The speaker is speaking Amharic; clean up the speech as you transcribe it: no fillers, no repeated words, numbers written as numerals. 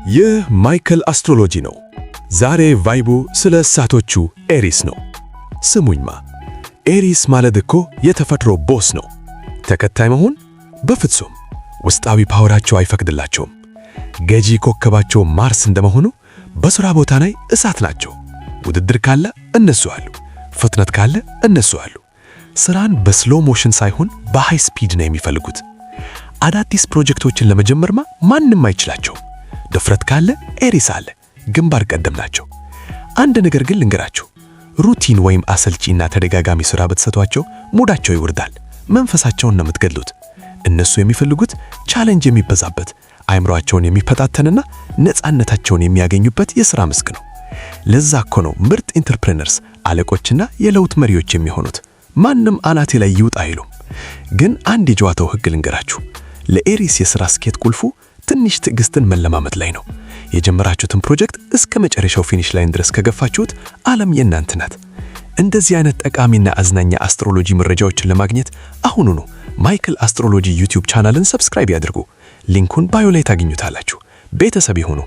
ይህ ማይክል አስትሮሎጂ ነው። ዛሬ ቫይቡ ስለ እሳቶቹ ኤሪስ ነው። ስሙኝማ፣ ኤሪስ ማለት እኮ የተፈጥሮ ቦስ ነው። ተከታይ መሆን በፍጹም ውስጣዊ ፓወራቸው አይፈቅድላቸውም። ገዢ ኮከባቸው ማርስ እንደመሆኑ በሥራ ቦታ ላይ እሳት ናቸው። ውድድር ካለ እነሱ አሉ፣ ፍጥነት ካለ እነሱ አሉ። ሥራን በስሎ ሞሽን ሳይሆን በሃይ ስፒድ ነው የሚፈልጉት። አዳዲስ ፕሮጀክቶችን ለመጀመርማ ማንም አይችላቸውም። ድፍረት ካለ ኤሪስ አለ፣ ግንባር ቀደም ናቸው። አንድ ነገር ግን ልንገራችሁ፣ ሩቲን ወይም አሰልቺና ተደጋጋሚ ሥራ በተሰጧቸው ሙዳቸው ይወርዳል። መንፈሳቸውን ነው የምትገድሉት። እነሱ የሚፈልጉት ቻሌንጅ የሚበዛበት አይምሮአቸውን የሚፈታተንና ነፃነታቸውን የሚያገኙበት የሥራ መስክ ነው። ለዛ እኮ ነው ምርጥ ኢንተርፕሬነርስ፣ አለቆችና የለውጥ መሪዎች የሚሆኑት። ማንም አናቴ ላይ ይውጣ አይሉም። ግን አንድ የጨዋታው ሕግ ልንገራችሁ፣ ለኤሪስ የሥራ ስኬት ቁልፉ ትንሽ ትዕግስትን መለማመድ ላይ ነው። የጀመራችሁትን ፕሮጀክት እስከ መጨረሻው ፊኒሽ ላይን ድረስ ከገፋችሁት ዓለም የእናንተ ናት። እንደዚህ አይነት ጠቃሚና አዝናኛ አስትሮሎጂ መረጃዎችን ለማግኘት አሁኑኑ ማይክል አስትሮሎጂ ዩቲዩብ ቻናልን ሰብስክራይብ ያድርጉ። ሊንኩን ባዮ ላይ ታገኙታላችሁ። ቤተሰብ ይሁኑ።